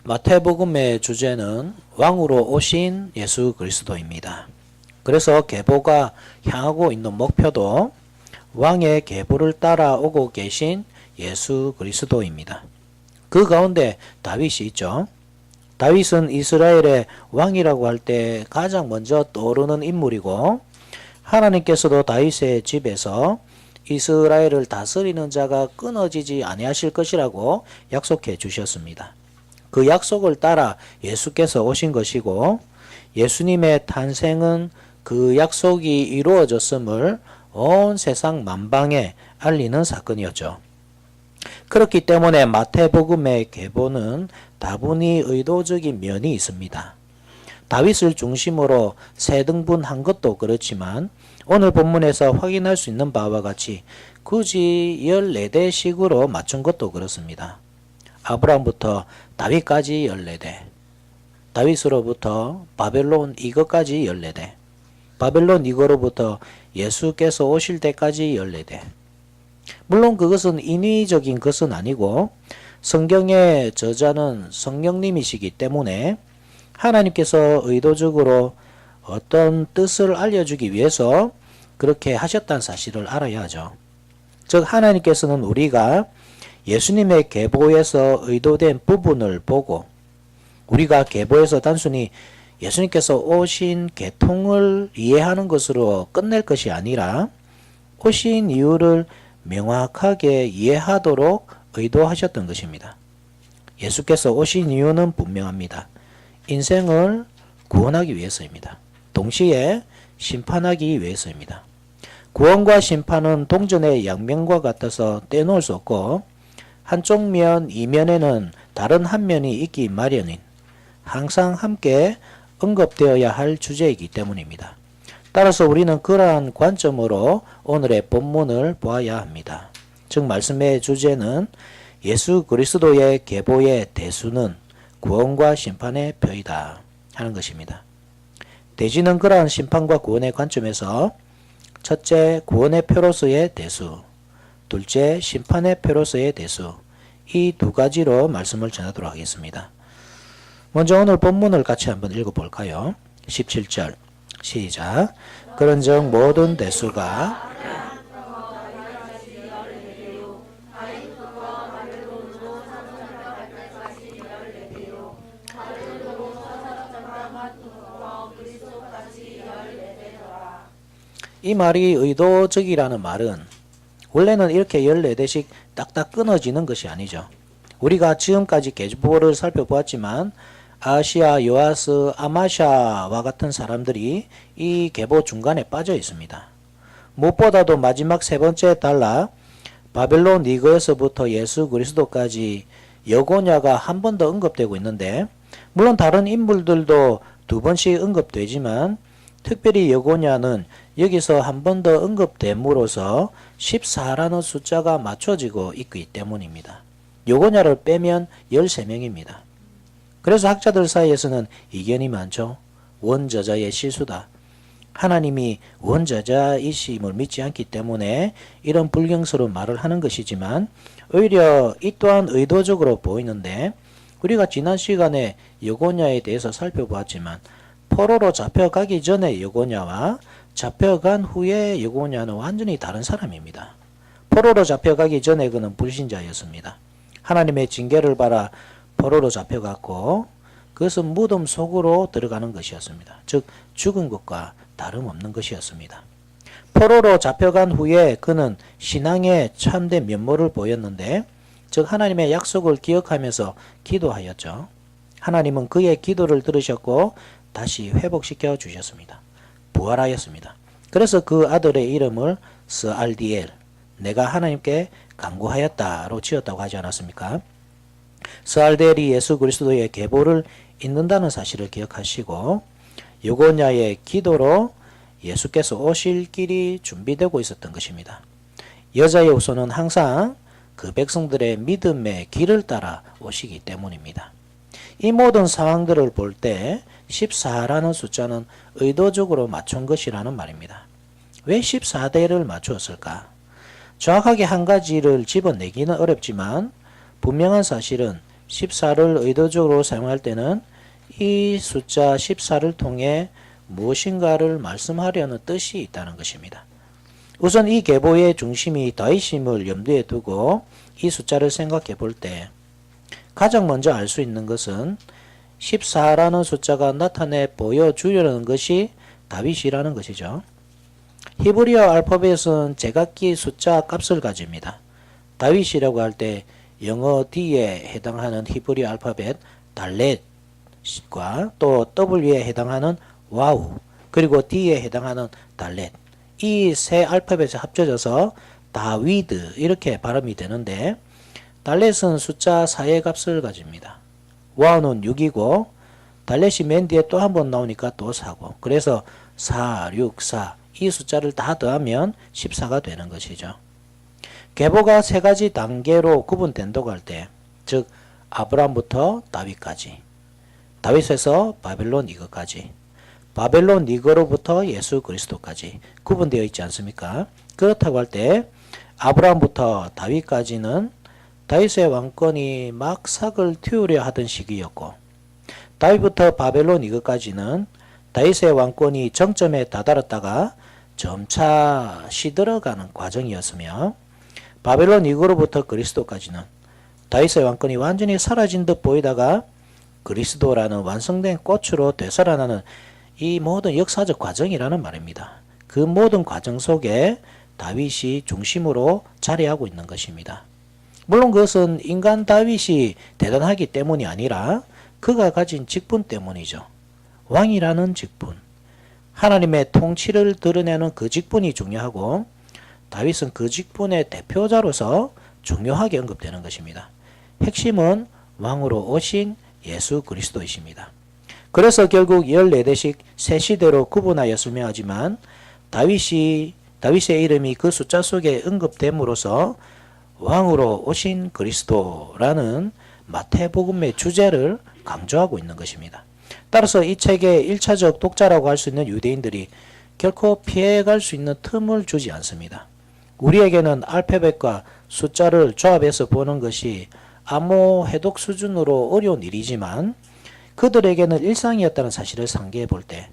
마태복음의 주제는 왕으로 오신 예수 그리스도입니다. 그래서 계보가 향하고 있는 목표도 왕의 계보를 따라오고 계신 예수 그리스도입니다. 그 가운데 다윗이 있죠. 다윗은 이스라엘의 왕이라고 할 때 가장 먼저 떠오르는 인물이고, 하나님께서도 다윗의 집에서 이스라엘을 다스리는 자가 끊어지지 아니하실 것이라고 약속해 주셨습니다. 그 약속을 따라 예수께서 오신 것이고, 예수님의 탄생은 그 약속이 이루어졌음을 온 세상 만방에 알리는 사건이었죠. 그렇기 때문에 마태복음의 계보는 다분히 의도적인 면이 있습니다. 다윗을 중심으로 세 등분한 것도 그렇지만 오늘 본문에서 확인할 수 있는 바와 같이 굳이 14대식으로 맞춘 것도 그렇습니다. 아브라함부터 다윗까지 14대, 다윗으로부터 바벨론 이거까지 14대, 바벨론 이거로부터 예수께서 오실 때까지 14대. 물론 그것은 인위적인 것은 아니고 성경의 저자는 성령님이시기 때문에 하나님께서 의도적으로 어떤 뜻을 알려주기 위해서 그렇게 하셨다는 사실을 알아야 하죠. 즉 하나님께서는 우리가 예수님의 계보에서 의도된 부분을 보고 우리가 계보에서 단순히 예수님께서 오신 계통을 이해하는 것으로 끝낼 것이 아니라 오신 이유를 명확하게 이해하도록 의도하셨던 것입니다. 예수께서 오신 이유는 분명합니다. 인생을 구원하기 위해서입니다. 동시에 심판하기 위해서입니다. 구원과 심판은 동전의 양면과 같아서 떼놓을 수 없고 한쪽 면 이면에는 다른 한 면이 있기 마련인 항상 함께 언급되어야 할 주제이기 때문입니다. 따라서 우리는 그러한 관점으로 오늘의 본문을 보아야 합니다. 즉 말씀의 주제는 예수 그리스도의 계보의 대수는 구원과 심판의 표이다 하는 것입니다. 대지는 그러한 심판과 구원의 관점에서 첫째 구원의 표로서의 대수, 둘째 심판의 표로서의 대수, 이 두 가지로 말씀을 전하도록 하겠습니다. 먼저 오늘 본문을 같이 한번 읽어볼까요? 17절 시작. 그런즉 모든 대수가 이 말이 의도적이라는 말은 원래는 이렇게 14대씩 딱딱 끊어지는 것이 아니죠. 우리가 지금까지 계보를 살펴보았지만 아시아, 요아스, 아마샤와 같은 사람들이 이 계보 중간에 빠져 있습니다. 무엇보다도 마지막 세 번째 달라 바벨론 니거에서부터 예수 그리스도까지 여고냐가 한 번 더 언급되고 있는데 물론 다른 인물들도 두 번씩 언급되지만 특별히 여고냐는 여기서 한 번 더 언급됨으로써 14라는 숫자가 맞춰지고 있기 때문입니다. 여고냐를 빼면 13명입니다. 그래서 학자들 사이에서는 이견이 많죠. 원저자의 실수다. 하나님이 원저자이심을 믿지 않기 때문에 이런 불경스러운 말을 하는 것이지만 오히려 이 또한 의도적으로 보이는데 우리가 지난 시간에 여고냐에 대해서 살펴보았지만 포로로 잡혀가기 전에 여고냐와 잡혀간 후에 여고냐는 완전히 다른 사람입니다. 포로로 잡혀가기 전에 그는 불신자였습니다. 하나님의 징계를 받아 포로로 잡혀갔고 그것은 무덤 속으로 들어가는 것이었습니다. 즉 죽은 것과 다름없는 것이었습니다. 포로로 잡혀간 후에 그는 신앙의 참된 면모를 보였는데 즉 하나님의 약속을 기억하면서 기도하였죠. 하나님은 그의 기도를 들으셨고 다시 회복시켜 주셨습니다. 부활하였습니다. 그래서 그 아들의 이름을 스알디엘, 내가 하나님께 간구하였다로 지었다고 하지 않았습니까? 스알디엘이 예수 그리스도의 계보를 잇는다는 사실을 기억하시고 여고냐의 기도로 예수께서 오실 길이 준비되고 있었던 것입니다. 여자의 후손은 항상 그 백성들의 믿음의 길을 따라 오시기 때문입니다. 이 모든 상황들을 볼 때 14라는 숫자는 의도적으로 맞춘 것이라는 말입니다. 왜 14대를 맞추었을까? 정확하게 한 가지를 집어내기는 어렵지만 분명한 사실은 14를 의도적으로 사용할 때는 이 숫자 14를 통해 무엇인가를 말씀하려는 뜻이 있다는 것입니다. 우선 이 계보의 중심이 다윗임을 염두에 두고 이 숫자를 생각해 볼 때 가장 먼저 알 수 있는 것은 14라는 숫자가 나타내 보여주려는 것이 다윗이라는 것이죠. 히브리어 알파벳은 제각기 숫자 값을 가집니다. 다윗이라고 할 때 영어 D에 해당하는 히브리어 알파벳 달렛과 또 W에 해당하는 와우 그리고 D에 해당하는 달렛 이 세 알파벳이 합쳐져서 다위드 이렇게 발음이 되는데 달렛은 숫자 4의 값을 가집니다. 와우는 6이고 달렛이 맨 뒤에 또 한 번 나오니까 또 4고 그래서 4, 6, 4 이 숫자를 다 더하면 14가 되는 것이죠. 계보가 세 가지 단계로 구분된다고 할 때, 즉 아브라함부터 다윗까지, 다윗에서 바벨론 이거까지, 바벨론 이거로부터 예수 그리스도까지 구분되어 있지 않습니까? 그렇다고 할 때 아브라함부터 다윗까지는 다윗의 왕권이 막 삭을 틔우려 하던 시기였고 다윗부터 바벨론 이거까지는 다윗의 왕권이 정점에 다다랐다가 점차 시들어가는 과정이었으며 바벨론 이후로부터 그리스도까지는 다윗의 왕권이 완전히 사라진 듯 보이다가 그리스도라는 완성된 꽃으로 되살아나는 이 모든 역사적 과정이라는 말입니다. 그 모든 과정 속에 다윗이 중심으로 자리하고 있는 것입니다. 물론 그것은 인간 다윗이 대단하기 때문이 아니라 그가 가진 직분 때문이죠. 왕이라는 직분, 하나님의 통치를 드러내는 그 직분이 중요하고 다윗은 그 직분의 대표자로서 중요하게 언급되는 것입니다. 핵심은 왕으로 오신 예수 그리스도이십니다. 그래서 결국 14대씩 세 시대로 구분하여 설명하지만 다윗의 이름이 그 숫자 속에 언급됨으로써 왕으로 오신 그리스도라는 마태복음의 주제를 강조하고 있는 것입니다. 따라서 이 책의 1차적 독자라고 할 수 있는 유대인들이 결코 피해갈 수 있는 틈을 주지 않습니다. 우리에게는 알파벳과 숫자를 조합해서 보는 것이 암호 해독 수준으로 어려운 일이지만 그들에게는 일상이었다는 사실을 상기해 볼 때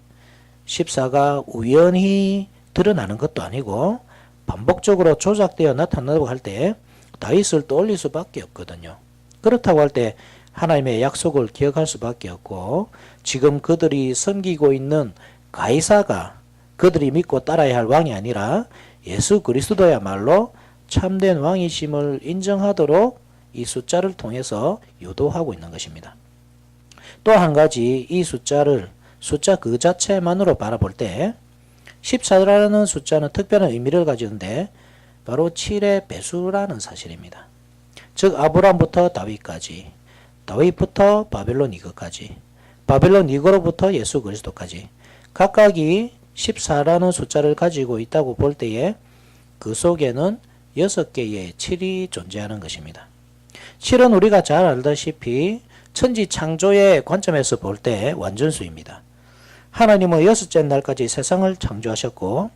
14가 우연히 드러나는 것도 아니고 반복적으로 조작되어 나타나고 할 때 다윗을 떠올릴 수밖에 없거든요. 그렇다고 할 때 하나님의 약속을 기억할 수밖에 없고 지금 그들이 섬기고 있는 가이사가 그들이 믿고 따라야 할 왕이 아니라 예수 그리스도야말로 참된 왕이심을 인정하도록 이 숫자를 통해서 유도하고 있는 것입니다. 또 한 가지 이 숫자 그 자체만으로 바라볼 때 14라는 숫자는 특별한 의미를 가지는데 바로 7의 배수라는 사실입니다. 즉 아브라함부터 다윗까지, 다윗부터 바벨론 이거까지, 바벨론 이거로부터 예수 그리스도까지 각각이 14라는 숫자를 가지고 있다고 볼 때에 그 속에는 6개의 7이 존재하는 것입니다. 7은 우리가 잘 알다시피 천지 창조의 관점에서 볼 때 완전수입니다. 하나님은 6째 날까지 세상을 창조하셨고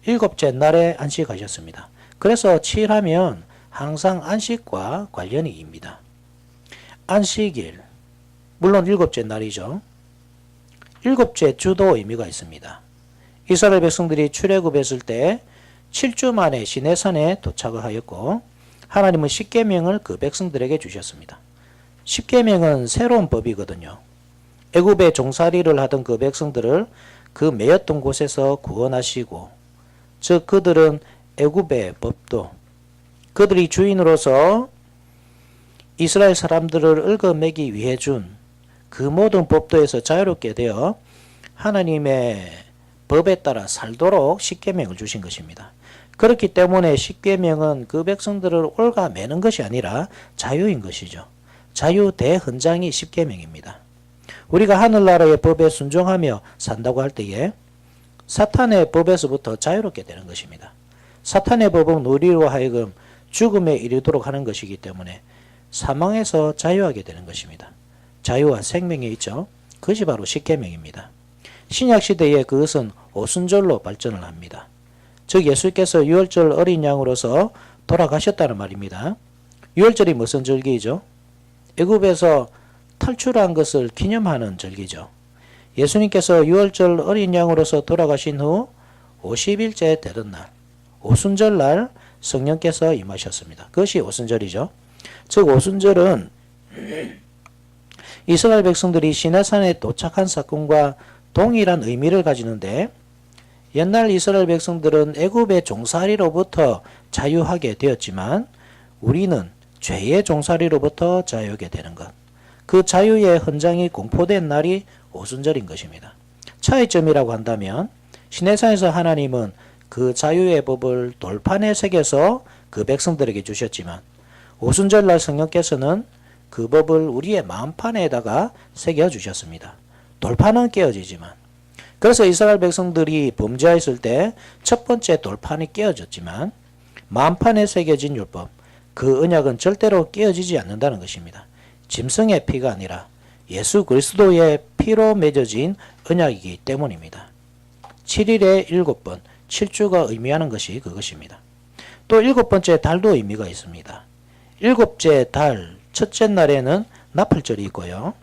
7째 날에 안식하셨습니다. 그래서 7하면 항상 안식과 관련이 입니다. 안식일, 물론 7째 날이죠. 7째 주도 의미가 있습니다. 이스라엘 백성들이 출애굽했을 때 7주 만에 시내산에 도착을 하였고 하나님은 십계명을 그 백성들에게 주셨습니다. 십계명은 새로운 법이거든요. 애굽에 종살이를 하던 그 백성들을 그 매였던 곳에서 구원하시고 즉 그들은 애굽의 법도 그들이 주인으로서 이스라엘 사람들을 얽어매기 위해 준 그 모든 법도에서 자유롭게 되어 하나님의 법에 따라 살도록 십계명을 주신 것입니다. 그렇기 때문에 십계명은 그 백성들을 올가매는 것이 아니라 자유인 것이죠. 자유 대헌장이 십계명입니다. 우리가 하늘나라의 법에 순종하며 산다고 할 때에 사탄의 법에서부터 자유롭게 되는 것입니다. 사탄의 법은 우리로 하여금 죽음에 이르도록 하는 것이기 때문에 사망에서 자유하게 되는 것입니다. 자유와 생명이 있죠. 그것이 바로 십계명입니다. 신약시대에 그것은 오순절로 발전을 합니다. 즉 예수께서 유월절 어린 양으로서 돌아가셨다는 말입니다. 유월절이 무슨 절기이죠? 애굽에서 탈출한 것을 기념하는 절기죠. 예수님께서 유월절 어린 양으로서 돌아가신 후 50일째 되던 날, 오순절날 성령께서 임하셨습니다. 그것이 오순절이죠. 즉 오순절은 이스라엘 백성들이 시내산에 도착한 사건과 동일한 의미를 가지는데, 옛날 이스라엘 백성들은 애굽의 종살이로부터 자유하게 되었지만 우리는 죄의 종살이로부터 자유하게 되는 것, 그 자유의 헌장이 공포된 날이 오순절인 것입니다. 차이점이라고 한다면 시내산에서 하나님은 그 자유의 법을 돌판에 새겨서 그 백성들에게 주셨지만 오순절날 성령께서는 그 법을 우리의 마음판에다가 새겨주셨습니다. 돌판은 깨어지지만, 그래서 이스라엘 백성들이 범죄했을 때 첫 번째 돌판이 깨어졌지만 마음판에 새겨진 율법, 그 언약은 절대로 깨어지지 않는다는 것입니다. 짐승의 피가 아니라 예수 그리스도의 피로 맺어진 언약이기 때문입니다. 7일에 7번, 7주가 의미하는 것이 그것입니다. 또 7번째 달도 의미가 있습니다. 7째 달 첫째 날에는 나팔절이 있고요.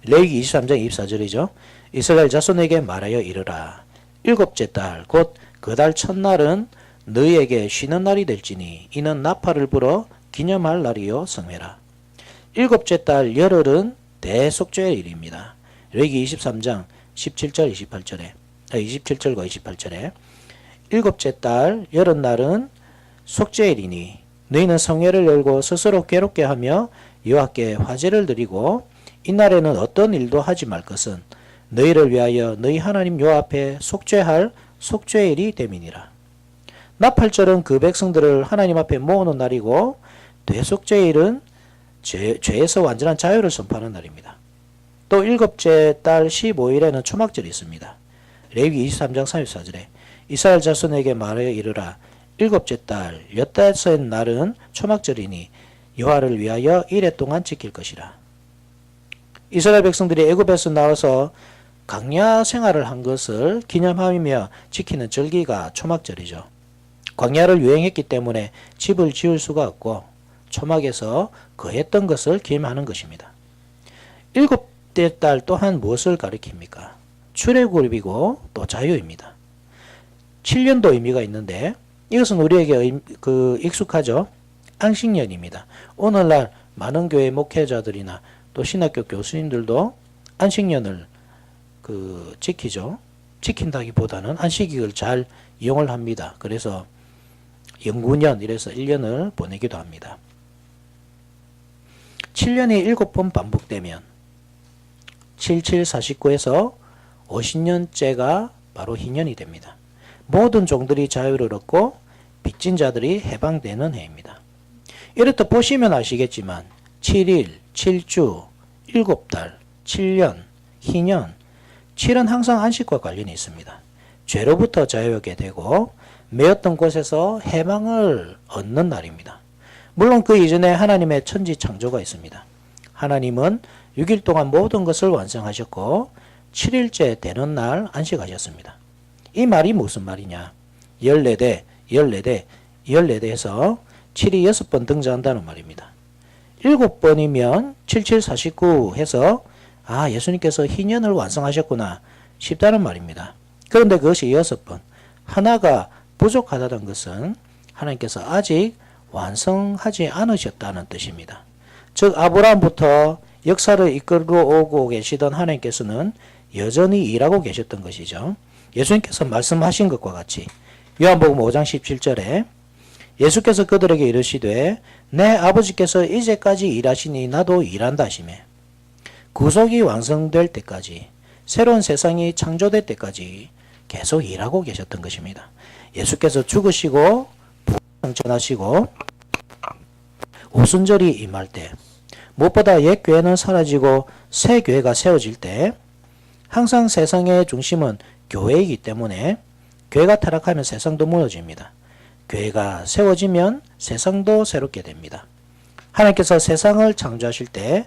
레위기 23장 24절이죠. 이스라엘 자손에게 말하여 이르라. 7째 달 곧 그 달 첫날은 너희에게 쉬는 날이 될지니 이는 나팔을 불어 기념할 날이요 성회라. 7째 달 열흘은 대속죄일입니다. 레위기 23장 17절 28절에 27절과 28절에 7째 달 열흘날은 속죄일이니 너희는 성회를 열고 스스로 괴롭게 하며 여호와께 화제를 드리고 이날에는 어떤 일도 하지 말 것은 너희를 위하여 너희 하나님 여호와 앞에 속죄할 속죄일이 됨이니라. 나팔절은 그 백성들을 하나님 앞에 모으는 날이고 대속죄일은 죄에서 완전한 자유를 선포하는 날입니다. 또 7째 달 15일에는 초막절이 있습니다. 레위기 23장 34절에 이스라엘 자손에게 말하여 이르라. 7째 달 15째 날은 초막절이니 여호와를 위하여 이레 동안 지킬 것이라. 이스라엘 백성들이 애굽에서 나와서 광야 생활을 한 것을 기념하며 지키는 절기가 초막절이죠. 광야를 유행했기 때문에 집을 지을 수가 없고 초막에서 거했던 것을 기념하는 것입니다. 7째 달 또한 무엇을 가리킵니까? 출애굽이고 또 자유입니다. 7년도 의미가 있는데 이것은 우리에게 익숙하죠. 안식년입니다. 오늘날 많은 교회 목회자들이나 또 신학교 교수님들도 안식년을 지키죠. 지킨다기보다는 안식일을 잘 이용을 합니다. 그래서 영구년 이래서 1년을 보내기도 합니다. 7년이 7번 반복되면 7749에서 50년째가 바로 희년이 됩니다. 모든 종들이 자유를 얻고 빚진 자들이 해방되는 해입니다. 이렇다 보시면 아시겠지만 7일, 7주, 7달, 7년, 희년, 7은 항상 안식과 관련이 있습니다. 죄로부터 자유하게 되고 매였던 곳에서 해방을 얻는 날입니다. 물론 그 이전에 하나님의 천지 창조가 있습니다. 하나님은 6일 동안 모든 것을 완성하셨고 7일째 되는 날 안식하셨습니다. 이 말이 무슨 말이냐? 14대, 14대, 14대에서 7이 6번 등장한다는 말입니다. 7번이면 7749 해서 예수님께서 희년을 완성하셨구나 싶다는 말입니다. 그런데 그것이 6번, 하나가 부족하다는 것은 하나님께서 아직 완성하지 않으셨다는 뜻입니다. 즉 아브라함부터 역사를 이끌어 오고 계시던 하나님께서는 여전히 일하고 계셨던 것이죠. 예수님께서 말씀하신 것과 같이 요한복음 5장 17절에 예수께서 그들에게 이르시되 내 아버지께서 이제까지 일하시니 나도 일한다 하시매 구속이 완성될 때까지 새로운 세상이 창조될 때까지 계속 일하고 계셨던 것입니다. 예수께서 죽으시고 부활하시고 오순절이 임할 때 무엇보다 옛 교회는 사라지고 새 교회가 세워질 때 항상 세상의 중심은 교회이기 때문에 교회가 타락하면 세상도 무너집니다. 교회가 세워지면 세상도 새롭게 됩니다. 하나님께서 세상을 창조하실 때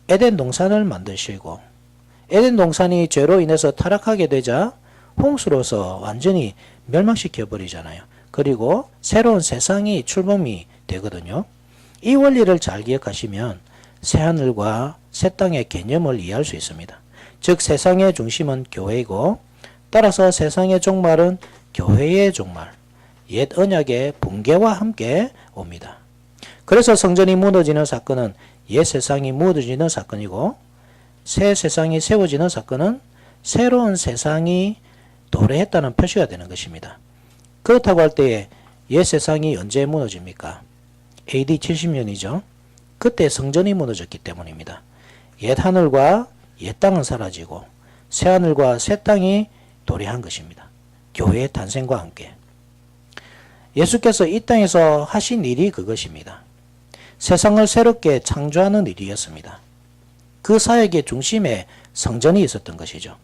에덴 동산을 만드시고 에덴 동산이 죄로 인해서 타락하게 되자 홍수로서 완전히 멸망시켜 버리잖아요. 그리고 새로운 세상이 출범이 되거든요. 이 원리를 잘 기억하시면 새하늘과 새 땅의 개념을 이해할 수 있습니다. 즉 세상의 중심은 교회이고 따라서 세상의 종말은 교회의 종말, 옛 언약의 붕괴와 함께 옵니다. 그래서 성전이 무너지는 사건은 옛 세상이 무너지는 사건이고 새 세상이 세워지는 사건은 새로운 세상이 도래했다는 표시가 되는 것입니다. 그렇다고 할 때에 옛 세상이 언제 무너집니까? AD 70년이죠. 그때 성전이 무너졌기 때문입니다. 옛 하늘과 옛 땅은 사라지고 새 하늘과 새 땅이 도래한 것입니다. 교회의 탄생과 함께. 예수께서 이 땅에서 하신 일이 그것입니다. 세상을 새롭게 창조하는 일이었습니다. 그 사역의 중심에 성전이 있었던 것이죠.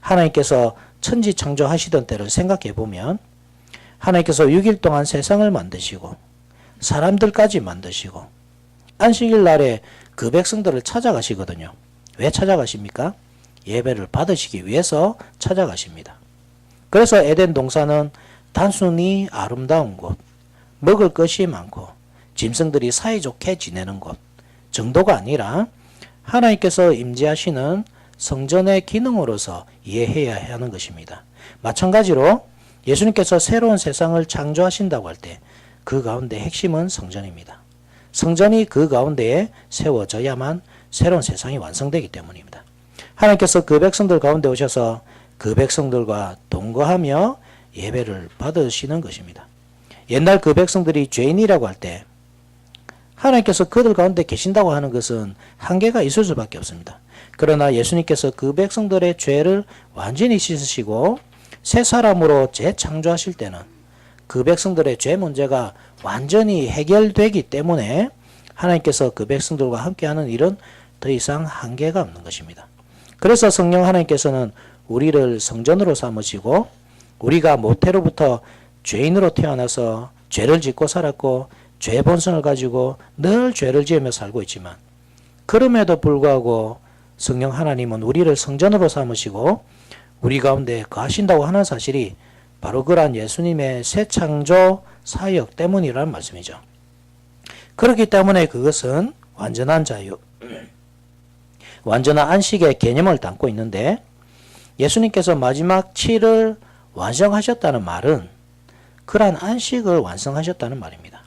하나님께서 천지 창조하시던 때를 생각해 보면 하나님께서 6일 동안 세상을 만드시고 사람들까지 만드시고 안식일 날에 그 백성들을 찾아가시거든요. 왜 찾아가십니까? 예배를 받으시기 위해서 찾아가십니다. 그래서 에덴 동산은 단순히 아름다운 곳, 먹을 것이 많고 짐승들이 사이좋게 지내는 곳 정도가 아니라 하나님께서 임재하시는 성전의 기능으로서 이해해야 하는 것입니다. 마찬가지로 예수님께서 새로운 세상을 창조하신다고 할 때 그 가운데 핵심은 성전입니다. 성전이 그 가운데에 세워져야만 새로운 세상이 완성되기 때문입니다. 하나님께서 그 백성들 가운데 오셔서 그 백성들과 동거하며 예배를 받으시는 것입니다. 옛날 그 백성들이 죄인이라고 할 때 하나님께서 그들 가운데 계신다고 하는 것은 한계가 있을 수밖에 없습니다. 그러나 예수님께서 그 백성들의 죄를 완전히 씻으시고 새 사람으로 재창조하실 때는 그 백성들의 죄 문제가 완전히 해결되기 때문에 하나님께서 그 백성들과 함께하는 일은 더 이상 한계가 없는 것입니다. 그래서 성령 하나님께서는 우리를 성전으로 삼으시고 우리가 모태로부터 죄인으로 태어나서 죄를 짓고 살았고 죄의 본성을 가지고 늘 죄를 지으며 살고 있지만 그럼에도 불구하고 성령 하나님은 우리를 성전으로 삼으시고 우리 가운데 거하신다고 하는 사실이 바로 그러한 예수님의 새 창조 사역 때문이라는 말씀이죠. 그렇기 때문에 그것은 완전한 자유, 완전한 안식의 개념을 담고 있는데 예수님께서 마지막 7을 완성하셨다는 말은 그러한 안식을 완성하셨다는 말입니다.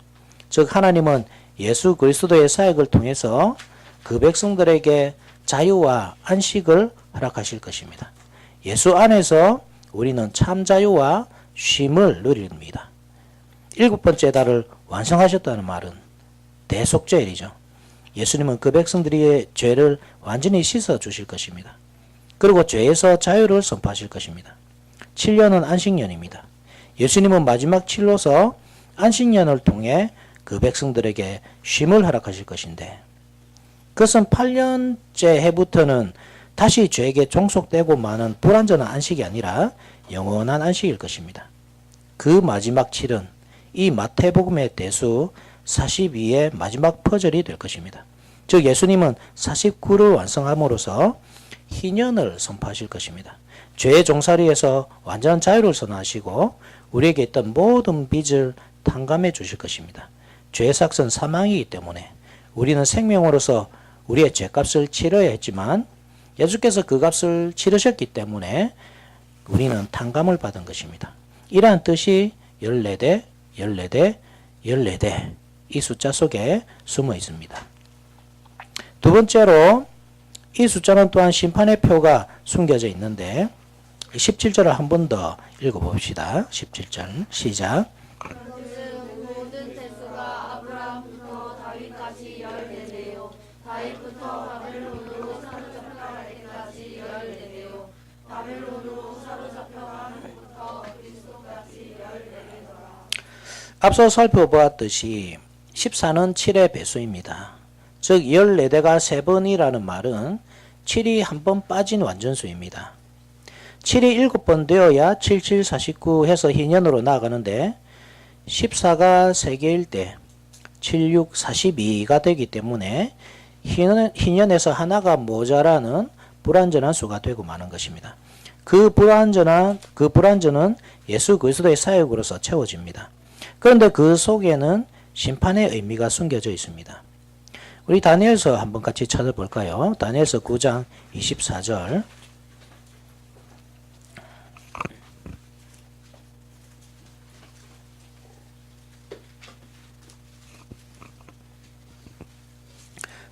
즉 하나님은 예수 그리스도의 사역을 통해서 그 백성들에게 자유와 안식을 허락하실 것입니다. 예수 안에서 우리는 참 자유와 쉼을 누립니다. 7번째 달을 완성하셨다는 말은 대속죄일이죠. 예수님은 그 백성들의 죄를 완전히 씻어 주실 것입니다. 그리고 죄에서 자유를 선포하실 것입니다. 7년은 안식년입니다. 예수님은 마지막 7로서 안식년을 통해 그 백성들에게 쉼을 허락하실 것인데 그것은 8년째 해부터는 다시 죄에게 종속되고 마는 불완전한 안식이 아니라 영원한 안식일 것입니다. 그 마지막 7은 이 마태복음의 대수 42의 마지막 퍼즐이 될 것입니다. 즉 예수님은 49를 완성함으로써 희년을 선포하실 것입니다. 죄의 종살이에서 완전한 자유를 선언하시고 우리에게 있던 모든 빚을 탕감해 주실 것입니다. 죄의 삭은 사망이기 때문에 우리는 생명으로서 우리의 죄값을 치러야 했지만 예수께서 그 값을 치르셨기 때문에 우리는 탕감을 받은 것입니다. 이러한 뜻이 14대, 14대, 14대 이 숫자 속에 숨어 있습니다. 두 번째로 이 숫자는 또한 심판의 표가 숨겨져 있는데 17절을 한 번 더 읽어봅시다. 17절 시작. 모든 대수가 아브라함부터 다윗까지 14대요. 다윗부터 바벨론으로 사로잡혀갈 때까지 14대요. 바벨론으로 사로잡혀간 후부터 그리스도까지 14대더라. 앞서 살펴보았듯이 14는 7의 배수입니다. 즉 14대가 3번이라는 말은 7이 한 번 빠진 완전수입니다. 7이 7번 되어야 7, 7, 49 해서 희년으로 나아가는데 14가 3개일 때 7, 6, 42가 되기 때문에 희년에서 하나가 모자라는 불완전한 수가 되고 마는 것입니다. 그 불완전은 예수 그리스도의 사역으로서 채워집니다. 그런데 그 속에는 심판의 의미가 숨겨져 있습니다. 우리 다니엘서 한번 같이 찾아볼까요? 다니엘서 9장 24절.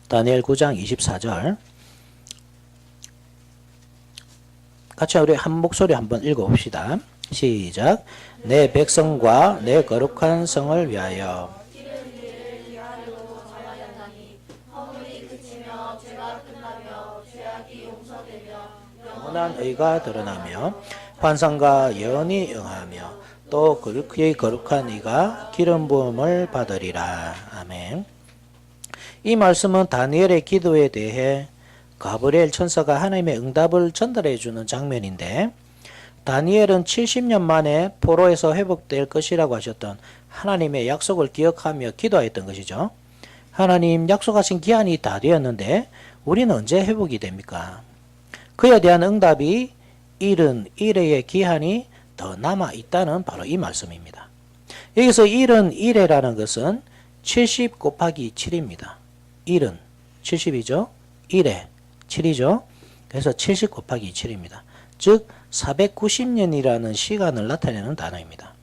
다니엘 9장 24절. 같이 우리 한 목소리 한번 읽어봅시다. 시작. 내 백성과 내 거룩한 성을 위하여 영원한 의가 드러나며 환상과 예언이 응하며 또 그의 거룩한 이가 기름 부음을 받으리라. 아멘. 이 말씀은 다니엘의 기도에 대해 가브리엘 천사가 하나님의 응답을 전달해 주는 장면인데, 다니엘은 70년 만에 포로에서 회복될 것이라고 하셨던 하나님의 약속을 기억하며 기도했던 것이죠. 하나님, 약속하신 기한이 다 되었는데 우리는 언제 회복이 됩니까? 그에 대한 응답이 71회의 기한이 더 남아 있다는 바로 이 말씀입니다. 여기서 71회라는 것은 70 곱하기 7입니다. 1은 70이죠. 1에 7이죠. 그래서 70 곱하기 7입니다. 즉 490년이라는 시간을 나타내는 단어입니다.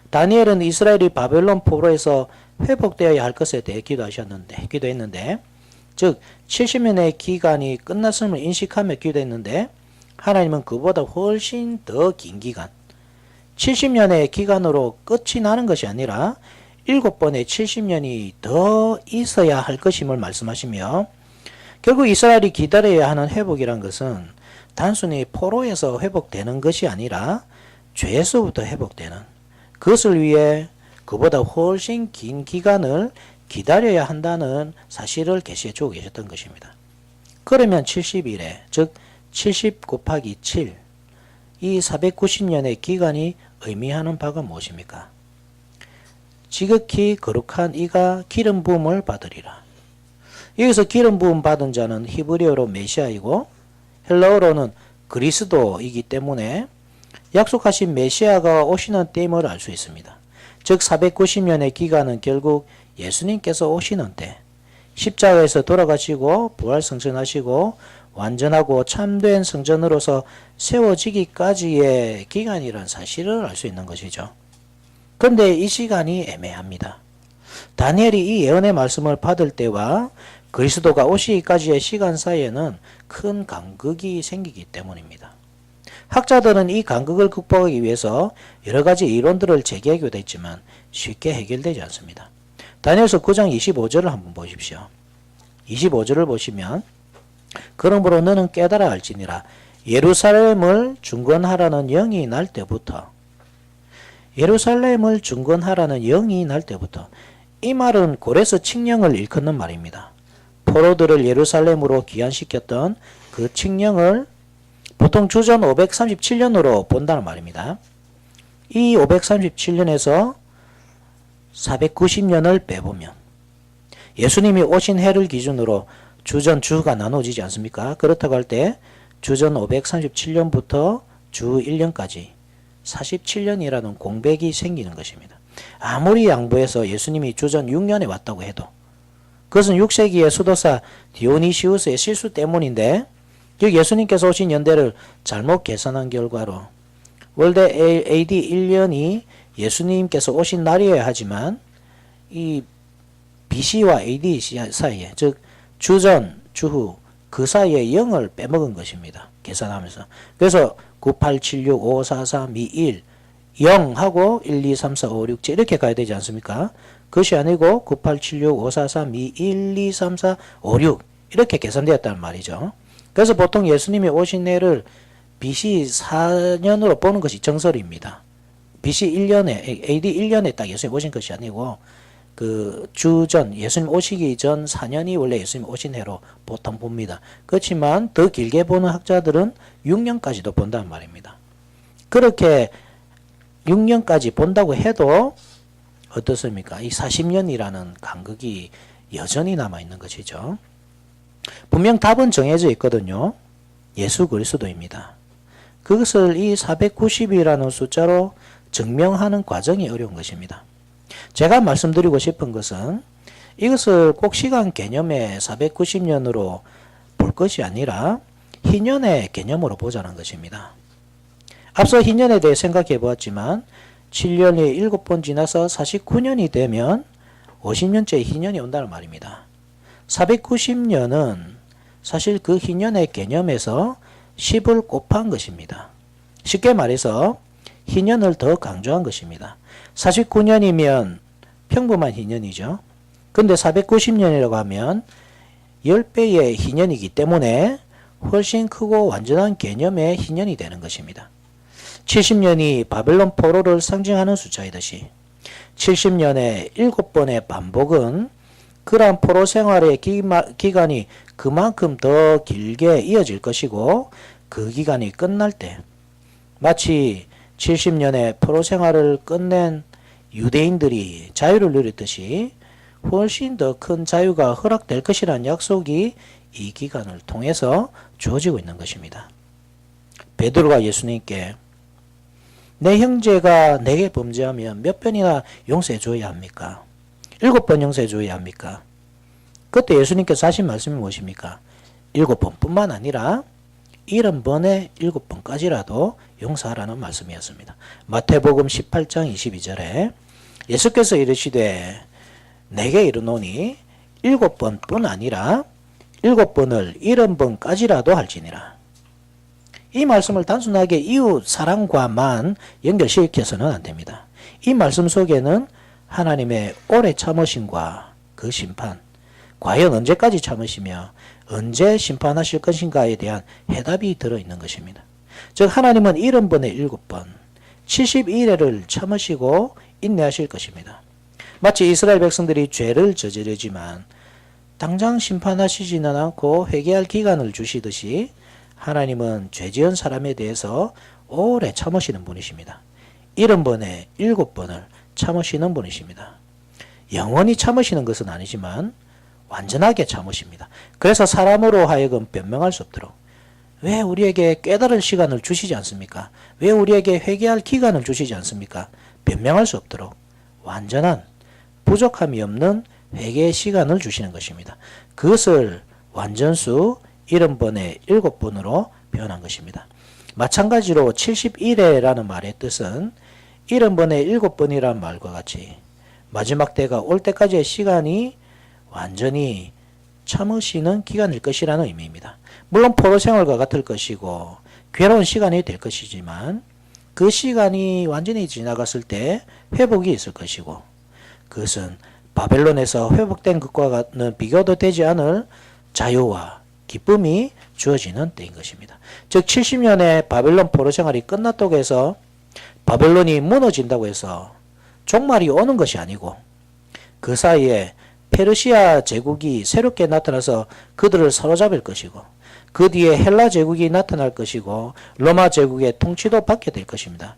다니엘은 이스라엘이 바벨론 포로에서 회복되어야 할 것에 대해 기도했는데 즉 70년의 기간이 끝났음을 인식하며 기도했는데, 하나님은 그보다 훨씬 더 긴 기간, 70년의 기간으로 끝이 나는 것이 아니라 7번의 70년이 더 있어야 할 것임을 말씀하시며, 결국 이스라엘이 기다려야 하는 회복이란 것은 단순히 포로에서 회복되는 것이 아니라 죄에서부터 회복되는, 그것을 위해 그보다 훨씬 긴 기간을 기다려야 한다는 사실을 계시해 주고 계셨던 것입니다. 그러면 71회, 즉 70 곱하기 7, 이 490년의 기간이 의미하는 바가 무엇입니까? 지극히 거룩한 이가 기름 부음을 받으리라. 여기서 기름 부음 받은 자는 히브리어로 메시아이고 헬라어로는 그리스도이기 때문에 약속하신 메시아가 오시는 때임을 알 수 있습니다. 즉 490년의 기간은 결국 예수님께서 오시는 때, 십자가에서 돌아가시고 부활승천하시고 완전하고 참된 성전으로서 세워지기까지의 기간이라는 사실을 알 수 있는 것이죠. 그런데 이 시간이 애매합니다. 다니엘이 이 예언의 말씀을 받을 때와 그리스도가 오시기까지의 시간 사이에는 큰 간극이 생기기 때문입니다. 학자들은 이 간극을 극복하기 위해서 여러 가지 이론들을 제기하기도 했지만 쉽게 해결되지 않습니다. 다니엘서 9장 25절을 한번 보십시오. 25절을 보시면, 그러므로 너는 깨달아 알지니라. 예루살렘을 중건하라는 영이 날 때부터, 예루살렘을 중건하라는 영이 날 때부터, 이 말은 고레스 칙령을 일컫는 말입니다. 포로들을 예루살렘으로 귀환시켰던 그 칙령을 보통 주전 537년으로 본다는 말입니다. 이 537년에서 490년을 빼보면 예수님이 오신 해를 기준으로 주전 주가 나눠지지 않습니까? 그렇다고 할 때 주전 537년부터 주 1년까지 47년이라는 공백이 생기는 것입니다. 아무리 양보해서 예수님이 주전 6년에 왔다고 해도 그것은 6세기의 수도사 디오니시우스의 실수 때문인데, 즉 예수님께서 오신 연대를 잘못 계산한 결과로 월대 AD 1년이 예수님께서 오신 날이어야 하지만 이 BC와 AD 사이에, 즉 주전, 주후 그 사이에 0을 빼먹은 것입니다. 계산하면서. 그래서 9876, 5543, 21, 0하고 1, 2, 3, 4, 5, 6, 7 이렇게 가야 되지 않습니까? 그것이 아니고 9876, 543, 21, 2, 3, 4, 5, 6 이렇게 계산되었다는 말이죠. 그래서 보통 예수님이 오신 해를 BC 4년으로 보는 것이 정설입니다. BC 1년에, AD 1년에 딱 예수님 오신 것이 아니고 그 주전, 예수님 오시기 전 4년이 원래 예수님 오신 해로 보통 봅니다. 그렇지만 더 길게 보는 학자들은 6년까지도 본다는 말입니다. 그렇게 6년까지 본다고 해도 어떻습니까? 이 40년이라는 간극이 여전히 남아있는 것이죠. 분명 답은 정해져 있거든요. 예수 그리스도입니다. 그것을 이 490이라는 숫자로 증명하는 과정이 어려운 것입니다. 제가 말씀드리고 싶은 것은 이것을 꼭 시간 개념의 490년으로 볼 것이 아니라 희년의 개념으로 보자는 것입니다. 앞서 희년에 대해 생각해 보았지만 7년이 7번 지나서 49년이 되면 50년째 희년이 온다는 말입니다. 490년은 사실 그 희년의 개념에서 10을 곱한 것입니다. 쉽게 말해서 희년을 더 강조한 것입니다. 49년이면 평범한 희년이죠. 근데 490년이라고 하면 10배의 희년이기 때문에 훨씬 크고 완전한 개념의 희년이 되는 것입니다. 70년이 바벨론 포로를 상징하는 숫자이듯이 70년의 7번의 반복은 그러한 포로 생활의 기간이 그만큼 더 길게 이어질 것이고 그 기간이 끝날 때 마치 70년의 포로 생활을 끝낸 유대인들이 자유를 누렸듯이 훨씬 더 큰 자유가 허락될 것이라는 약속이 이 기간을 통해서 주어지고 있는 것입니다. 베드로가 예수님께 내 형제가 내게 범죄하면 몇 번이나 용서해 줘야 합니까? 7번 용서해 줘야 합니까? 그때 예수님께서 하신 말씀이 무엇입니까? 7번뿐만 아니라 70번에 7번까지라도 용서하라는 말씀이었습니다. 마태복음 18장 22절에 예수께서 이르시되 내게 이르노니 7번뿐 아니라 7번을 70번까지라도 할지니라. 이 말씀을 단순하게 이웃 사랑과만 연결시켜서는 안 됩니다. 이 말씀 속에는 하나님의 오래 참으심과 그 심판, 과연 언제까지 참으시며 언제 심판하실 것인가에 대한 해답이 들어있는 것입니다. 즉 하나님은 70번에 7번, 72일을 참으시고 인내하실 것입니다. 마치 이스라엘 백성들이 죄를 저지르지만 당장 심판하시지는 않고 회개할 기간을 주시듯이 하나님은 죄지은 사람에 대해서 오래 참으시는 분이십니다. 70번에 7번을 참으시는 분이십니다. 영원히 참으시는 것은 아니지만 완전하게 참으십니다. 그래서 사람으로 하여금 변명할 수 없도록 왜 우리에게 깨달을 시간을 주시지 않습니까? 왜 우리에게 회개할 기간을 주시지 않습니까? 변명할 수 없도록 완전한 부족함이 없는 회개의 시간을 주시는 것입니다. 그것을 완전수 70번에 7번으로 표현한 것입니다. 마찬가지로 71회라는 말의 뜻은 70번에 7번이라는 말과 같이 마지막 때가 올 때까지의 시간이 완전히 참으시는 기간일 것이라는 의미입니다. 물론 포로 생활과 같을 것이고 괴로운 시간이 될 것이지만 그 시간이 완전히 지나갔을 때 회복이 있을 것이고 그것은 바벨론에서 회복된 것과는 비교도 되지 않을 자유와 기쁨이 주어지는 때인 것입니다. 즉 70년의 바벨론 포로 생활이 끝났다고 해서 바벨론이 무너진다고 해서 종말이 오는 것이 아니고 그 사이에 페르시아 제국이 새롭게 나타나서 그들을 사로잡을 것이고 그 뒤에 헬라 제국이 나타날 것이고 로마 제국의 통치도 받게 될 것입니다.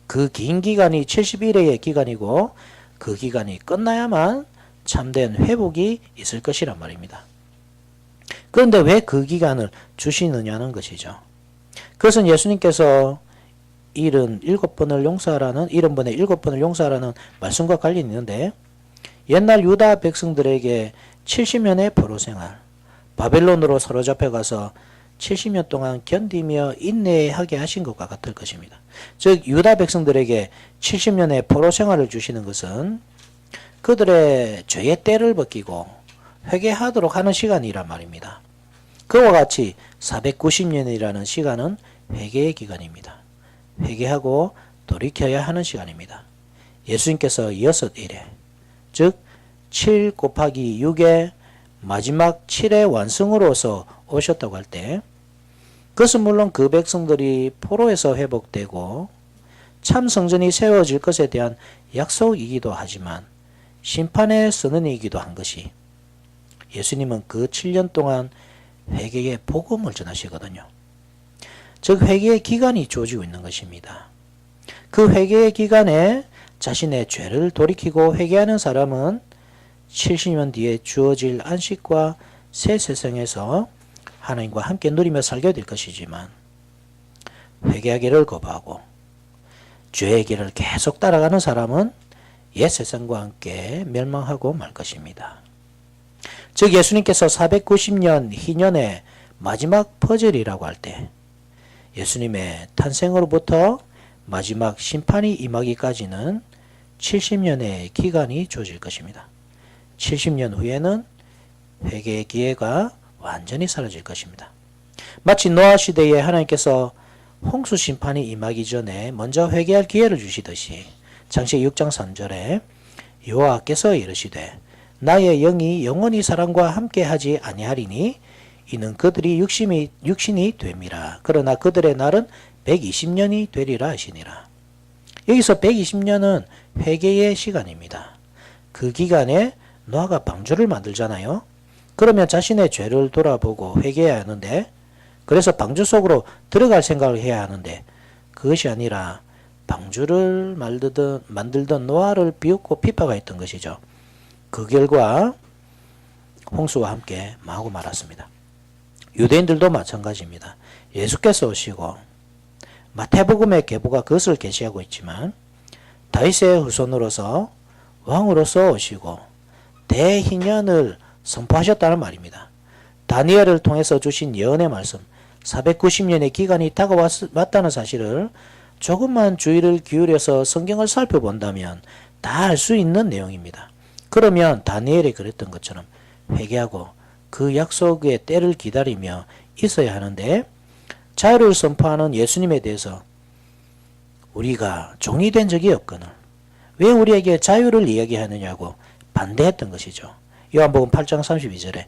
그 긴 기간이 71회의 기간이고 그 기간이 끝나야만 참된 회복이 있을 것이란 말입니다. 그런데 왜 그 기간을 주시느냐는 것이죠. 그것은 예수님께서 77번을 용서하라는 70번에 7번을 용서하라는 말씀과 관련이 있는데 옛날 유다 백성들에게 70년의 포로 생활, 바벨론으로 사로잡혀 가서 70년 동안 견디며 인내하게 하신 것과 같을 것입니다. 즉 유다 백성들에게 70년의 포로 생활을 주시는 것은 그들의 죄의 때를 벗기고 회개하도록 하는 시간이란 말입니다. 그와 같이 490년이라는 시간은 회개의 기간입니다. 회개하고 돌이켜야 하는 시간입니다. 예수님께서 6일에 즉 7 곱하기 6의 마지막 7의 완성으로서 오셨다고 할 때 그것은 물론 그 백성들이 포로에서 회복되고 참 성전이 세워질 것에 대한 약속이기도 하지만 심판의 선언이기도 한 것이 예수님은 그 7년 동안 회개의 복음을 전하시거든요. 즉 회개의 기간이 주어지고 있는 것입니다. 그 회개의 기간에 자신의 죄를 돌이키고 회개하는 사람은 70년 뒤에 주어질 안식과 새 세상에서 하나님과 함께 누리며 살게 될 것이지만 회개하기를 거부하고 죄의 길을 계속 따라가는 사람은 옛 세상과 함께 멸망하고 말 것입니다. 즉 예수님께서 490년 희년의 마지막 퍼즐이라고 할 때 예수님의 탄생으로부터 마지막 심판이 임하기까지는 70년의 기간이 주어질 것입니다. 70년 후에는 회개의 기회가 완전히 사라질 것입니다. 마치 노아 시대에 하나님께서 홍수 심판이 임하기 전에 먼저 회개할 기회를 주시듯이 창세기 6장 3절에 여호와께서 이르시되 나의 영이 영원히 사람과 함께하지 아니하리니 이는 그들이 육신이 됨이라. 그러나 그들의 날은 120년이 되리라 하시니라. 여기서 120년은 회개의 시간입니다. 그 기간에 노아가 방주를 만들잖아요. 그러면 자신의 죄를 돌아보고 회개해야 하는데, 그래서 방주 속으로 들어갈 생각을 해야 하는데, 그것이 아니라 방주를 만들던 노아를 비웃고 핍박하였던 것이죠. 그 결과 홍수와 함께 망하고 말았습니다. 유대인들도 마찬가지입니다. 예수께서 오시고 마태복음의 계보가 그것을 계시하고 있지만 다윗의 후손으로서 왕으로서 오시고 대희년을 선포하셨다는 말입니다. 다니엘을 통해서 주신 예언의 말씀 490년의 기간이 다가왔다는 사실을 조금만 주의를 기울여서 성경을 살펴본다면 다 알 수 있는 내용입니다. 그러면 다니엘이 그랬던 것처럼 회개하고 그 약속의 때를 기다리며 있어야 하는데, 자유를 선포하는 예수님에 대해서 우리가 종이 된 적이 없거늘 왜 우리에게 자유를 이야기하느냐고 반대했던 것이죠. 요한복음 8장 32절에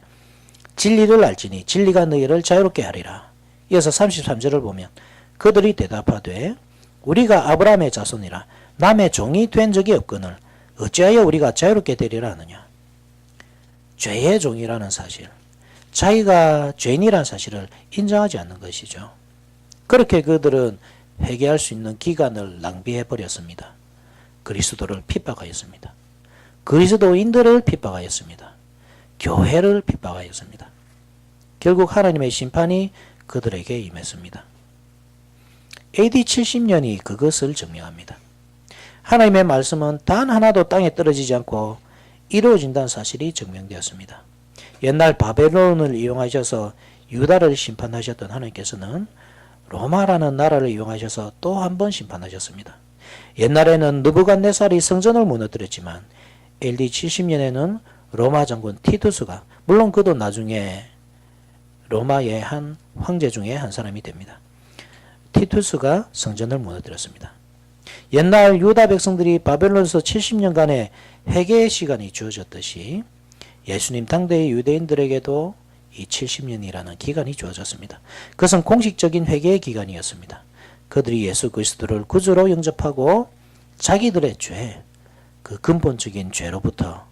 진리를 알지니 진리가 너희를 자유롭게 하리라. 이어서 33절을 보면 그들이 대답하되 우리가 아브라함의 자손이라 남의 종이 된 적이 없거늘 어찌하여 우리가 자유롭게 되리라 하느냐. 죄의 종이라는 사실, 자기가 죄인이라는 사실을 인정하지 않는 것이죠. 그렇게 그들은 회개할 수 있는 기간을 낭비해 버렸습니다. 그리스도를 핍박하였습니다. 그리스도인들을 핍박하였습니다. 교회를 핍박하였습니다. 결국 하나님의 심판이 그들에게 임했습니다. AD 70년이 그것을 증명합니다. 하나님의 말씀은 단 하나도 땅에 떨어지지 않고 이루어진다는 사실이 증명되었습니다. 옛날 바벨론을 이용하셔서 유다를 심판하셨던 하나님께서는 로마라는 나라를 이용하셔서 또 한 번 심판하셨습니다. 옛날에는 느부갓네살이 성전을 무너뜨렸지만 AD 70년에는 로마 장군 티투스가, 물론 그도 나중에 로마의 한 황제 중에 한 사람이 됩니다. 티투스가 성전을 무너뜨렸습니다. 옛날 유다 백성들이 바벨론에서 70년간의 회개의 시간이 주어졌듯이 예수님 당대의 유대인들에게도 이 70년이라는 기간이 주어졌습니다. 그것은 공식적인 회개의 기간이었습니다. 그들이 예수 그리스도를 구주로 영접하고 자기들의 죄, 그 근본적인 죄로부터,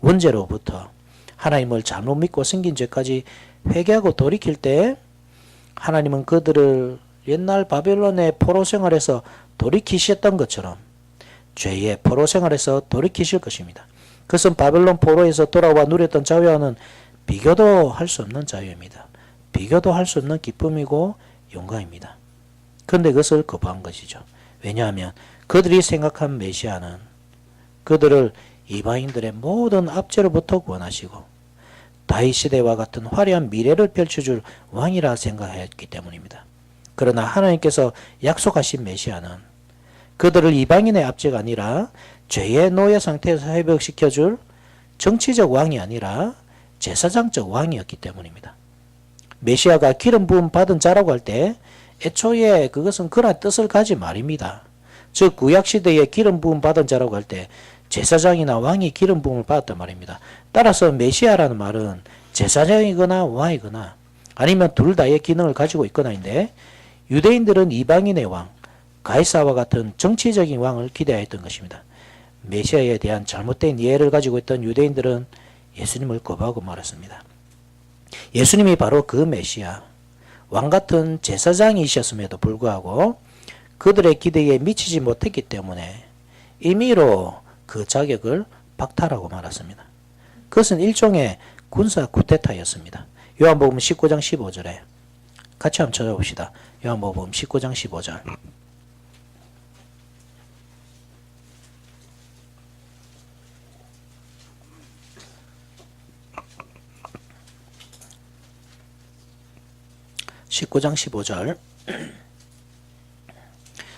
원죄로부터 하나님을 잘못 믿고 생긴 죄까지 회개하고 돌이킬 때 하나님은 그들을 옛날 바벨론의 포로 생활에서 돌이키셨던 것처럼 죄의 포로 생활에서 돌이키실 것입니다. 그것은 바벨론 포로에서 돌아와 누렸던 자유와는 비교도 할 수 없는 자유입니다. 비교도 할 수 없는 기쁨이고 영광입니다. 그런데 그것을 거부한 것이죠. 왜냐하면 그들이 생각한 메시아는 그들을 이방인들의 모든 압제로부터 구원하시고 다윗 시대와 같은 화려한 미래를 펼쳐줄 왕이라 생각했기 때문입니다. 그러나 하나님께서 약속하신 메시아는 그들을 이방인의 압제가 아니라 죄의 노예 상태에서 회복시켜줄 정치적 왕이 아니라 제사장적 왕이었기 때문입니다. 메시아가 기름 부음 받은 자라고 할 때 애초에 그것은 그런 뜻을 가지 말입니다. 즉 구약시대에 기름 부음 받은 자라고 할 때 제사장이나 왕이 기름 부음을 받았단 말입니다. 따라서 메시아라는 말은 제사장이거나 왕이거나 아니면 둘 다의 기능을 가지고 있거나인데, 유대인들은 이방인의 왕, 가이사와 같은 정치적인 왕을 기대했던 것입니다. 메시아에 대한 잘못된 이해를 가지고 있던 유대인들은 예수님을 거부하고 말았습니다. 예수님이 바로 그 메시아, 왕 같은 제사장이셨음에도 불구하고 그들의 기대에 미치지 못했기 때문에 임의로 그 자격을 박탈하고 말았습니다. 그것은 일종의 군사 쿠데타였습니다. 요한복음 19장 15절에 같이 한번 찾아봅시다. 요한복음 19장 15절. 19장 15절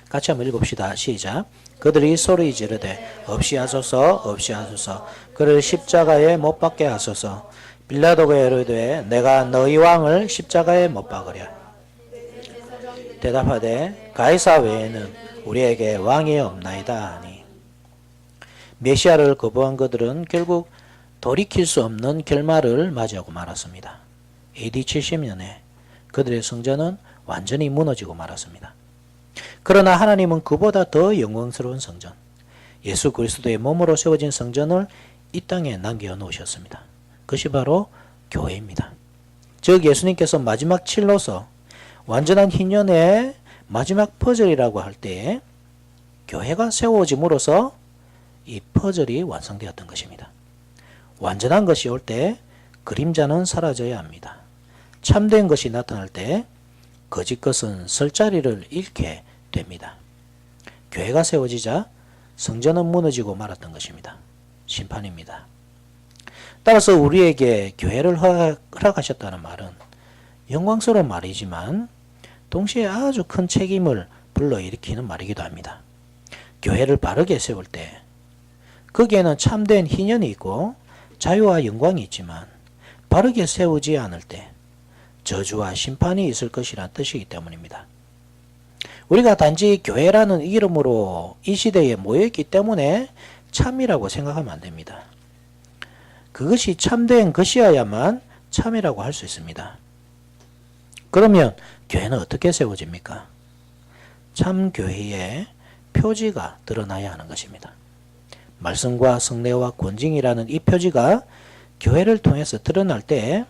같이 한번 읽읍시다. 시작. 그들이 소리 지르되 없이 하소서 없이 하소서 그를 십자가에 못 박게 하소서. 빌라도가 이르되 내가 너희 왕을 십자가에 못 박으랴. 대답하되 가이사 외에는 우리에게 왕이 없나이다 하니. 메시아를 거부한 그들은 결국 돌이킬 수 없는 결말을 맞이하고 말았습니다. AD 70년에 그들의 성전은 완전히 무너지고 말았습니다. 그러나 하나님은 그보다 더 영광스러운 성전, 예수 그리스도의 몸으로 세워진 성전을 이 땅에 남겨놓으셨습니다. 그것이 바로 교회입니다. 즉 예수님께서 마지막 칠로서 완전한 희년의 마지막 퍼즐이라고 할 때 교회가 세워짐으로써 이 퍼즐이 완성되었던 것입니다. 완전한 것이 올 때 그림자는 사라져야 합니다. 참된 것이 나타날 때 거짓 것은 설 자리를 잃게 됩니다. 교회가 세워지자 성전은 무너지고 말았던 것입니다. 심판입니다. 따라서 우리에게 교회를 허락하셨다는 말은 영광스러운 말이지만 동시에 아주 큰 책임을 불러일으키는 말이기도 합니다. 교회를 바르게 세울 때 거기에는 참된 희년이 있고 자유와 영광이 있지만 바르게 세우지 않을 때 저주와 심판이 있을 것이란 뜻이기 때문입니다. 우리가 단지 교회라는 이름으로 이 시대에 모여있기 때문에 참이라고 생각하면 안 됩니다. 그것이 참된 것이어야만 참이라고 할 수 있습니다. 그러면 교회는 어떻게 세워집니까? 참 교회의 표지가 드러나야 하는 것입니다. 말씀과 성례와 권징이라는 이 표지가 교회를 통해서 드러날 때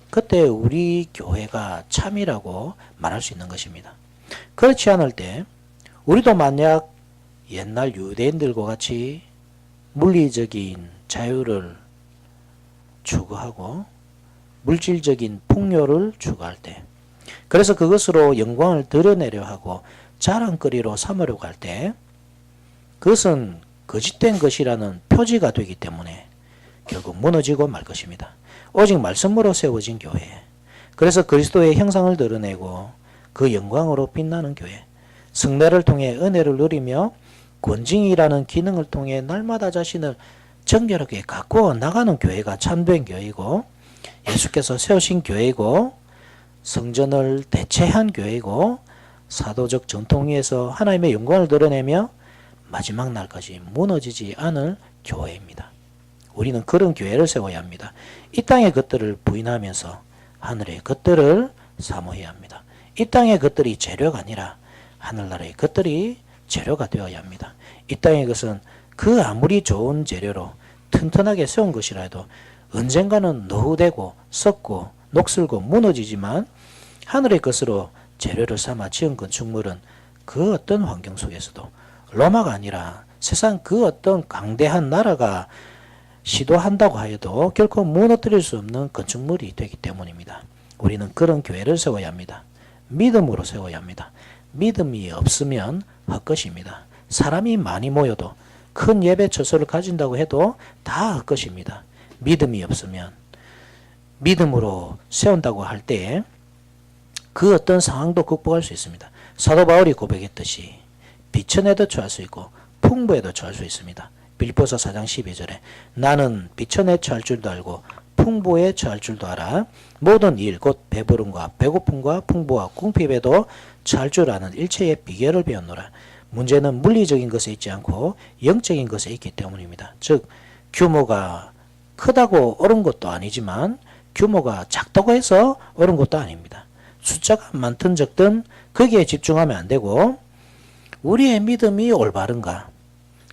그때 우리 교회가 참이라고 말할 수 있는 것입니다. 그렇지 않을 때 우리도 만약 옛날 유대인들과 같이 물리적인 자유를 추구하고 물질적인 풍요를 추구할 때 그래서 그것으로 영광을 드러내려 하고 자랑거리로 삼으려고 할 때 그것은 거짓된 것이라는 표지가 되기 때문에 결국 무너지고 말 것입니다. 오직 말씀으로 세워진 교회, 그래서 그리스도의 형상을 드러내고 그 영광으로 빛나는 교회, 성례를 통해 은혜를 누리며 권징이라는 기능을 통해 날마다 자신을 정결하게 가꾸어 나가는 교회가 참된 교회이고 예수께서 세우신 교회이고 성전을 대체한 교회이고 사도적 전통 위에서 하나님의 영광을 드러내며 마지막 날까지 무너지지 않을 교회입니다. 우리는 그런 교회를 세워야 합니다. 이 땅의 것들을 부인하면서 하늘의 것들을 사모해야 합니다. 이 땅의 것들이 재료가 아니라 하늘나라의 것들이 재료가 되어야 합니다. 이 땅의 것은 그 아무리 좋은 재료로 튼튼하게 세운 것이라 해도 언젠가는 노후되고 썩고 녹슬고 무너지지만 하늘의 것으로 재료를 삼아 지은 건축물은 그 어떤 환경 속에서도 로마가 아니라 세상 그 어떤 강대한 나라가 시도한다고 하여도 결코 무너뜨릴 수 없는 건축물이 되기 때문입니다. 우리는 그런 교회를 세워야 합니다. 믿음으로 세워야 합니다. 믿음이 없으면 헛것입니다. 사람이 많이 모여도 큰 예배 처소를 가진다고 해도 다 헛것입니다. 믿음이 없으면 믿음으로 세운다고 할 때 그 어떤 상황도 극복할 수 있습니다. 사도 바울이 고백했듯이 비천에도 처할 수 있고 풍부에도 처할 수 있습니다. 빌립보서 4장 12절에 나는 비천에 처할 줄도 알고 풍부에 처할 줄도 알아. 모든 일 곧 배부름과 배고픔과 풍부와 궁핍에도 처할 줄 아는 일체의 비결을 배웠노라. 문제는 물리적인 것에 있지 않고 영적인 것에 있기 때문입니다. 즉 규모가 크다고 옳은 것도 아니지만 규모가 작다고 해서 옳은 것도 아닙니다. 숫자가 많든 적든 거기에 집중하면 안 되고 우리의 믿음이 올바른가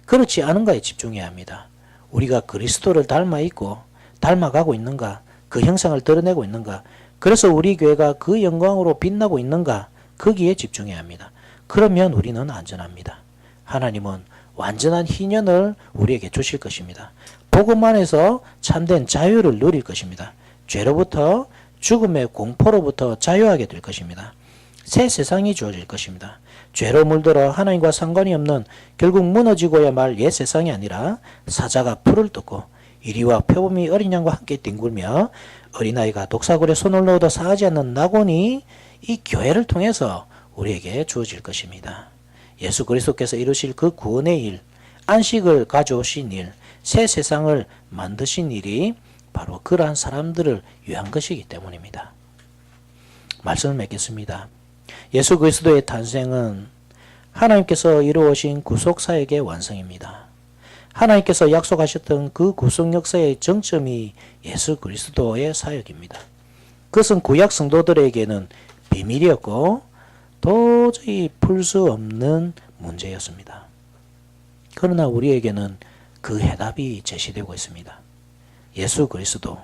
그렇지 않은가에 집중해야 합니다. 우리가 그리스도를 닮아 있고 닮아가고 있는가, 그 형상을 드러내고 있는가, 그래서 우리 교회가 그 영광으로 빛나고 있는가 거기에 집중해야 합니다. 그러면 우리는 안전합니다. 하나님은 완전한 희년을 우리에게 주실 것입니다. 복음 안에서 참된 자유를 누릴 것입니다. 죄로부터 죽음의 공포로부터 자유하게 될 것입니다. 새 세상이 주어질 것입니다. 죄로 물들어 하나님과 상관이 없는 결국 무너지고야 말 옛 세상이 아니라 사자가 풀을 뜯고 이리와 표범이 어린 양과 함께 뒹굴며 어린아이가 독사굴에 손을 넣어도 상하지 않는 낙원이 이 교회를 통해서 우리에게 주어질 것입니다. 예수 그리스도께서 이루실 그 구원의 일, 안식을 가져오신 일, 새 세상을 만드신 일이 바로 그러한 사람들을 위한 것이기 때문입니다. 말씀을 맺겠습니다. 예수 그리스도의 탄생은 하나님께서 이루어신 구속사역의 완성입니다. 하나님께서 약속하셨던 그 구속 역사의 정점이 예수 그리스도의 사역입니다. 그것은 구약 성도들에게는 비밀이었고 도저히 풀 수 없는 문제였습니다. 그러나 우리에게는 그 해답이 제시되고 있습니다. 예수 그리스도.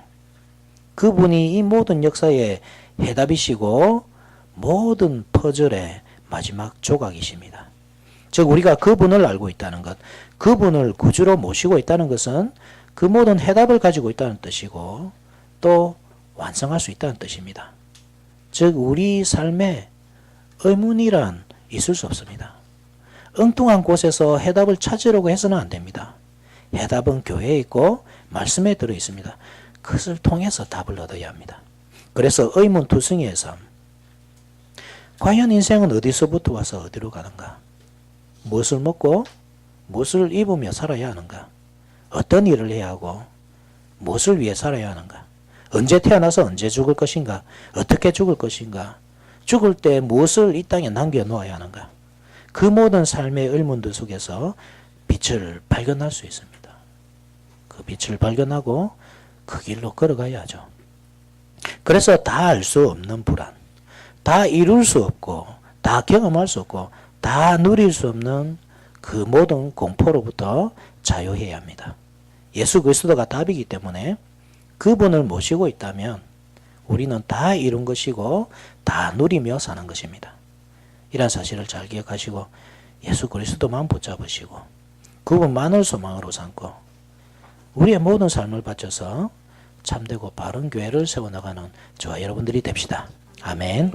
그분이 이 모든 역사의 해답이시고 모든 퍼즐의 마지막 조각이십니다. 즉 우리가 그분을 알고 있다는 것, 그분을 구주로 모시고 있다는 것은 그 모든 해답을 가지고 있다는 뜻이고 또 완성할 수 있다는 뜻입니다. 즉 우리 삶에 의문이란 있을 수 없습니다. 엉뚱한 곳에서 해답을 찾으려고 해서는 안 됩니다. 해답은 교회에 있고 말씀에 들어 있습니다. 그것을 통해서 답을 얻어야 합니다. 그래서 의문투성이의 삶. 과연 인생은 어디서부터 와서 어디로 가는가? 무엇을 먹고 무엇을 입으며 살아야 하는가? 어떤 일을 해야 하고 무엇을 위해 살아야 하는가? 언제 태어나서 언제 죽을 것인가? 어떻게 죽을 것인가? 죽을 때 무엇을 이 땅에 남겨놓아야 하는가? 그 모든 삶의 의문들 속에서 빛을 발견할 수 있습니다. 그 빛을 발견하고 그 길로 걸어가야 하죠. 그래서 다 알 수 없는 불안, 다 이룰 수 없고 다 경험할 수 없고 다 누릴 수 없는 그 모든 공포로부터 자유해야 합니다. 예수 그리스도가 답이기 때문에 그분을 모시고 있다면 우리는 다 이룬 것이고 다 누리며 사는 것입니다. 이런 사실을 잘 기억하시고 예수 그리스도만 붙잡으시고 그분만을 소망으로 삼고 우리의 모든 삶을 바쳐서 참되고 바른 교회를 세워나가는 저와 여러분들이 됩시다. 아멘.